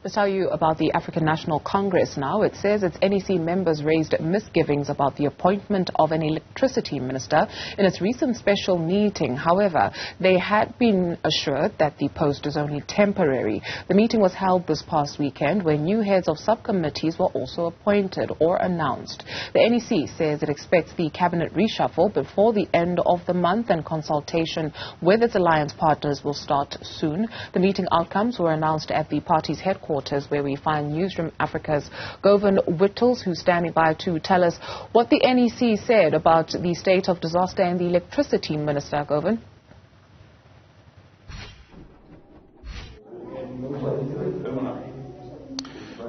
Let's tell you about the African National Congress now. It says its NEC members raised misgivings about the appointment of an electricity minister in its recent special meeting. However, they had been assured that the post is only temporary. The meeting was held this past weekend where new heads of subcommittees were also appointed or announced. The NEC says it expects the cabinet reshuffle before the end of the month, and consultation with its alliance partners will start soon. The meeting outcomes were announced at the party's headquarters, where we find Newzroom Africa's Govan Whittles, who's standing by to tell us what the NEC said about the state of disaster and the electricity minister. Govan.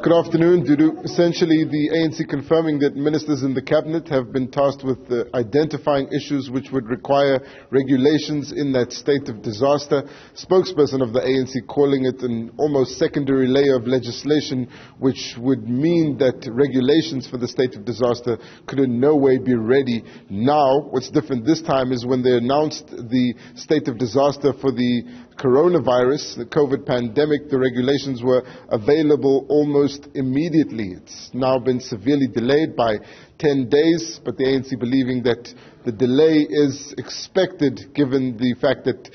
Good afternoon, Dudu. Essentially, the ANC confirming that ministers in the cabinet have been tasked with identifying issues which would require regulations in that state of disaster. Spokesperson of the ANC calling it an almost secondary layer of legislation, which would mean that regulations for the state of disaster could in no way be ready now. What's different this time is when they announced the state of disaster for the coronavirus, the COVID pandemic, the regulations were available almost immediately. It's now been severely delayed by 10 days, but the ANC believing that the delay is expected given the fact that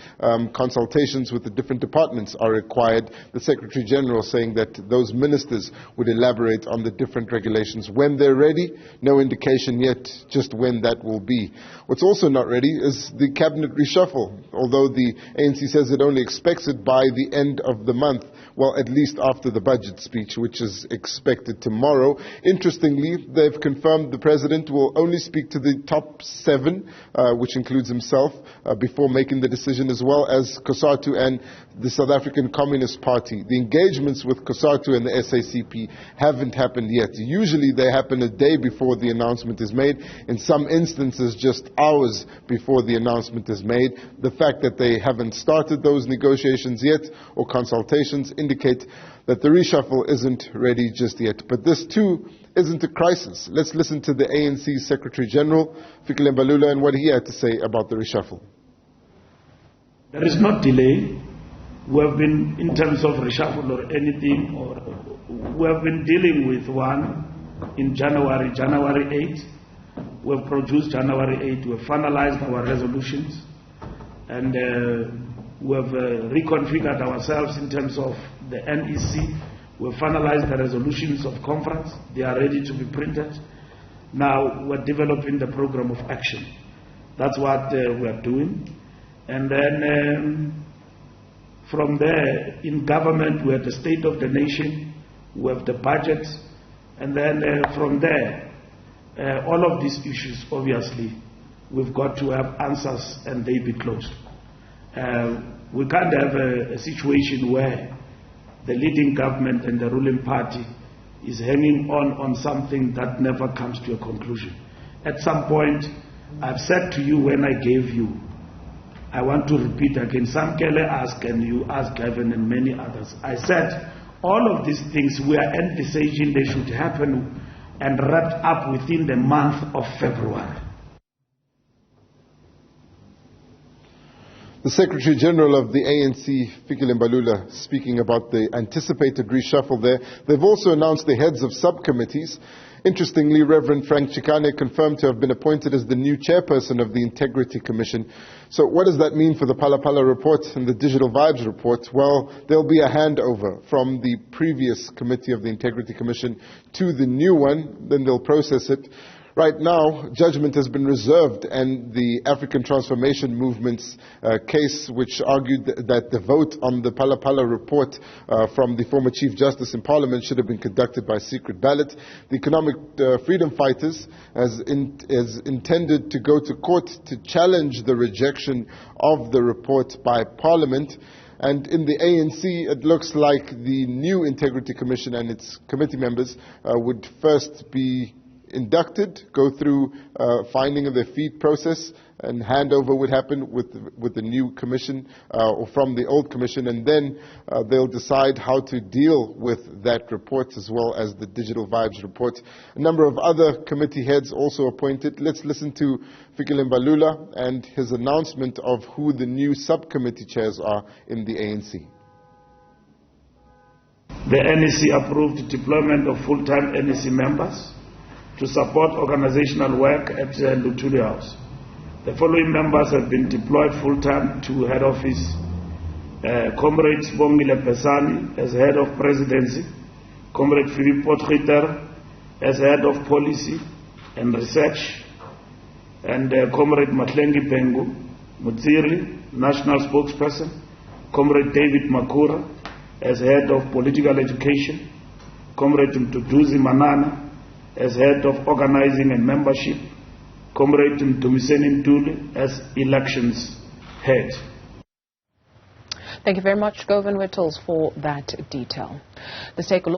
consultations with the different departments are required. The Secretary General saying that those ministers would elaborate on the different regulations when they're ready. No indication yet just when that will be. What's also not ready is the cabinet reshuffle, although the ANC says it only expects it by the end of the month. Well, at least after the budget speech, which is expected tomorrow. Interestingly, they've confirmed the president will only speak to the top 7, which includes himself, before making the decision, as well as COSATU and the South African Communist Party. The engagements with COSATU and the SACP haven't happened yet. Usually they happen a day before the announcement is made. In some instances, just hours before the announcement is made. The fact that they haven't started those negotiations yet or consultations indicate that the reshuffle isn't ready just yet. But this too isn't a crisis. Let's listen to the ANC Secretary General, Fikile Mbalula, and what he had to say about the reshuffle. There is no delay. We have been, in terms of reshuffle or anything, or we have been dealing with one in January 8. We have produced January 8. We have finalized our resolutions, and we have reconfigured ourselves in terms of the NEC. We have finalized the resolutions of conference. They are ready to be printed. Now we're developing the program of action. That's what we are doing. And then from there, in government, we have the state of the nation, we have the budget, and then from there, all of these issues, obviously, we've got to have answers and they be closed. We can't have a situation where the leading government and the ruling party is hanging on something that never comes to a conclusion. At some point, I've said to you when I gave you, I want to repeat again, Samkele asked and you asked Gavin and many others. I said, all of these things we are envisaging they should happen and wrapped up within the month of February. The Secretary General of the ANC, Fikile Mbalula, speaking about the anticipated reshuffle there. They've also announced the heads of subcommittees. Interestingly, Reverend Frank Chikane confirmed to have been appointed as the new chairperson of the Integrity Commission. So what does that mean for the Phala Phala report and the Digital Vibes report? Well, there'll be a handover from the previous committee of the Integrity Commission to the new one. Then they'll process it. Right now, judgment has been reserved, and the African Transformation Movement's case, which argued that the vote on the Phala Phala report from the former Chief Justice in Parliament should have been conducted by secret ballot. The Economic Freedom Fighters has intended to go to court to challenge the rejection of the report by Parliament. And in the ANC, it looks like the new Integrity Commission and its committee members would first be inducted, go through finding of their feet process, and handover would happen with the new commission or from the old commission, and then they'll decide how to deal with that report as well as the Digital Vibes report. A number of other committee heads also appointed. Let's listen to Fikile Mbalula and his announcement of who the new subcommittee chairs are in the ANC. The NEC approved deployment of full-time NEC members to support organizational work at Luthuli House. The following members have been deployed full-time to head office. Comrade Bongile Pesani as head of presidency, Comrade Philippe Potgieter as head of policy and research, and Comrade Matlengi Pengu Mutsiri, national spokesperson, Comrade David Makura as head of political education, Comrade Mtuduzi Manana as head of organizing and membership, Comrade Mtumiseni Ntuli as elections head. Thank you very much, Govan Whittles, for that detail. Let's take a look.